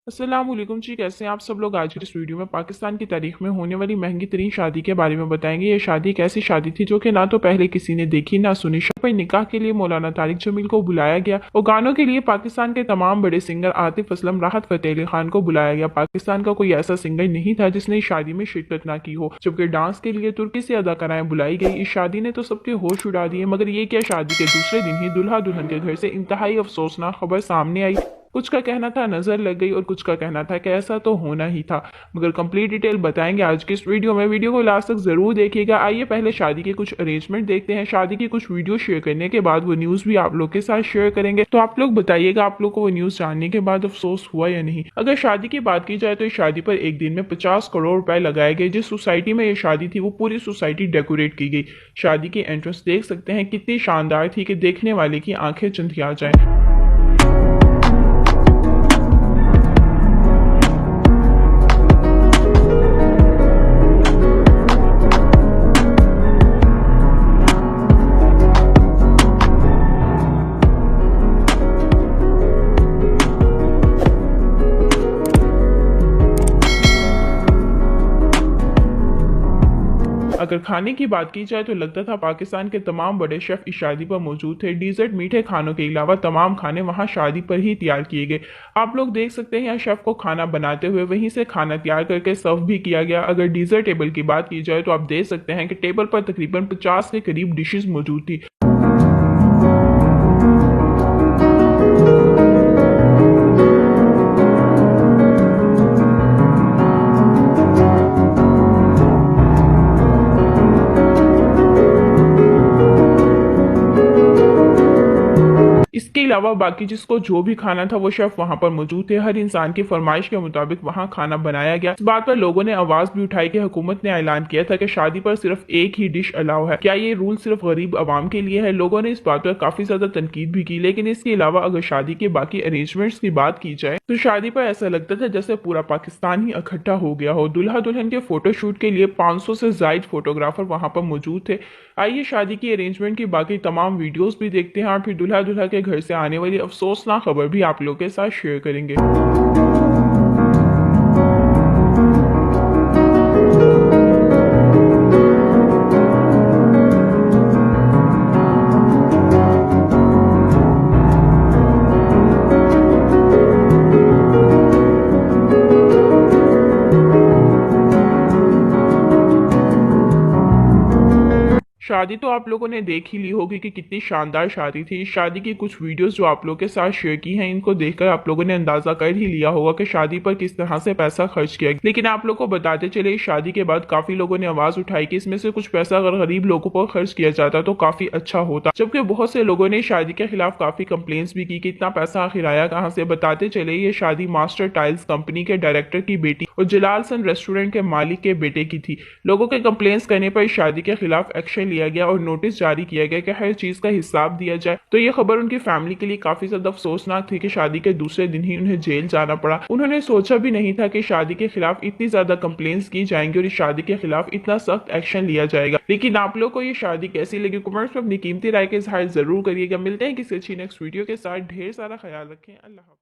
अस्सलामुअलैकुम जी, कैसे हैं आप सब लोग। आज की इस वीडियो में पाकिस्तान की तारीख में होने वाली महंगी तरीन शादी के बारे में बताएंगे। ये शादी एक ऐसी शादी थी जो कि ना तो पहले किसी ने देखी ना सुनी। पर निकाह के लिए मौलाना तारिक जमील को बुलाया गया और गानों के लिए पाकिस्तान के तमाम बड़े सिंगर आतिफ असलम, राहत फतेह अली खान को बुलाया गया। पाकिस्तान का कोई ऐसा सिंगर नहीं था जिसने इस शादी में शिरकत ना की हो। जबकि डांस के लिए तुर्की से अदाकाराएं बुलाई गई। इस शादी ने तो सबके होश उड़ा दिए। मगर ये क्या, शादी के दूसरे दिन ही दुल्हा दुल्हन के घर से इंतहाई अफसोसनाक खबर सामने आई। कुछ का कहना था नजर लग गई और कुछ का कहना था कि ऐसा तो होना ही था। मगर कंप्लीट डिटेल बताएंगे आज की इस वीडियो में। वीडियो को लास्ट तक जरूर देखिएगा। आइए पहले शादी के कुछ अरेंजमेंट देखते हैं। शादी की कुछ वीडियो शेयर करने के बाद वो न्यूज भी आप लोग के साथ शेयर करेंगे। तो आप लोग बताइएगा, आप लोग को वो न्यूज जानने के बाद अफसोस हुआ या नहीं। अगर शादी की बात की जाए तो इस शादी पर एक दिन में 50 करोड़ रुपए लगाए गए। जिस सोसाइटी में ये शादी थी वो पूरी सोसाइटी डेकोरेट की गई। शादी की एंट्रेंस देख सकते हैं कितनी शानदार थी कि देखने वाले की आंखें चंधिया जाए। अगर खाने की बात की जाए तो लगता था पाकिस्तान के तमाम बड़े शेफ इस शादी पर मौजूद थे। डिजर्ट मीठे खानों के अलावा तमाम खाने वहां शादी पर ही तैयार किए गए। आप लोग देख सकते हैं यहाँ शेफ को खाना बनाते हुए वहीं से खाना तैयार करके सर्व भी किया गया। अगर डिजर्ट टेबल की बात की जाए तो आप देख सकते हैं कि टेबल पर तकरीबन 50 के करीब डिशेज मौजूद थी। इसके अलावा बाकी जिसको जो भी खाना था वो शेफ वहां पर मौजूद थे। हर इंसान की फरमाइश के मुताबिक वहां खाना बनाया गया। इस बात पर लोगों ने आवाज भी उठाई कि हुकूमत ने ऐलान किया था कि शादी पर सिर्फ एक ही डिश अलाउ है। क्या ये रूल सिर्फ गरीब आवाम के लिए है? लोगों ने इस बात पर काफी ज्यादा तनकीद भी की। लेकिन इसके अलावा अगर शादी के बाकी अरेंजमेंट्स की बात की जाए तो शादी पर ऐसा लगता था जैसे पूरा पाकिस्तान ही इकट्ठा हो गया हो। दुल्हा दुल्हन के फोटोशूट के लिए 500 से ज्यादा फोटोग्राफर वहां पर मौजूद थे। आइए शादी की अरेंजमेंट की बाकी तमाम वीडियोस भी देखते हैं और फिर दुल्हा दुल्हा के घर से आने वाली अफसोसनाक खबर भी आप लोगों के साथ शेयर करेंगे। शादी तो आप लोगों ने देख ही ली होगी कि कितनी शानदार शादी थी। इस शादी की कुछ वीडियोस जो आप लोगों के साथ शेयर की हैं, इनको देखकर आप लोगों ने अंदाजा कर ही लिया होगा कि शादी पर किस तरह से पैसा खर्च किया। लेकिन आप लोगों को बताते चले, इस शादी के बाद काफी लोगों ने आवाज उठाई कि इसमें से कुछ पैसा अगर गरीब लोगों पर खर्च किया जाता तो काफी अच्छा होता। जबकि बहुत से लोगों ने शादी के खिलाफ काफी कंप्लेंट्स भी की कि इतना पैसा आखिर आया कहाँ से। बताते चले, ये शादी मास्टर टाइल्स कंपनी के डायरेक्टर की बेटी और जलाल सन रेस्टोरेंट के मालिक के बेटे की थी। लोगों के कंप्लेंट्स करने पर इस शादी के खिलाफ एक्शन लिया गया और नोटिस जारी किया गया कि हर चीज का हिसाब दिया जाए। तो ये खबर उनकी फैमिली के लिए काफी ज्यादा अफसोसनाक थी कि शादी के दूसरे दिन ही उन्हें जेल जाना पड़ा। उन्होंने सोचा भी नहीं था कि शादी के खिलाफ इतनी ज्यादा कंप्लेंट्स की जाएंगी और इस शादी के खिलाफ इतना सख्त एक्शन लिया जाएगा। लेकिन आप लोग को ये शादी कैसी लगी, कमेंट्स में अपनी कीमती राय के इजहार जरूर करिएगा। मिलते हैं किसी अच्छी नेक्स्ट वीडियो के साथ। ढेर सारा ख्याल रखें। अल्लाह हाफ़िज़।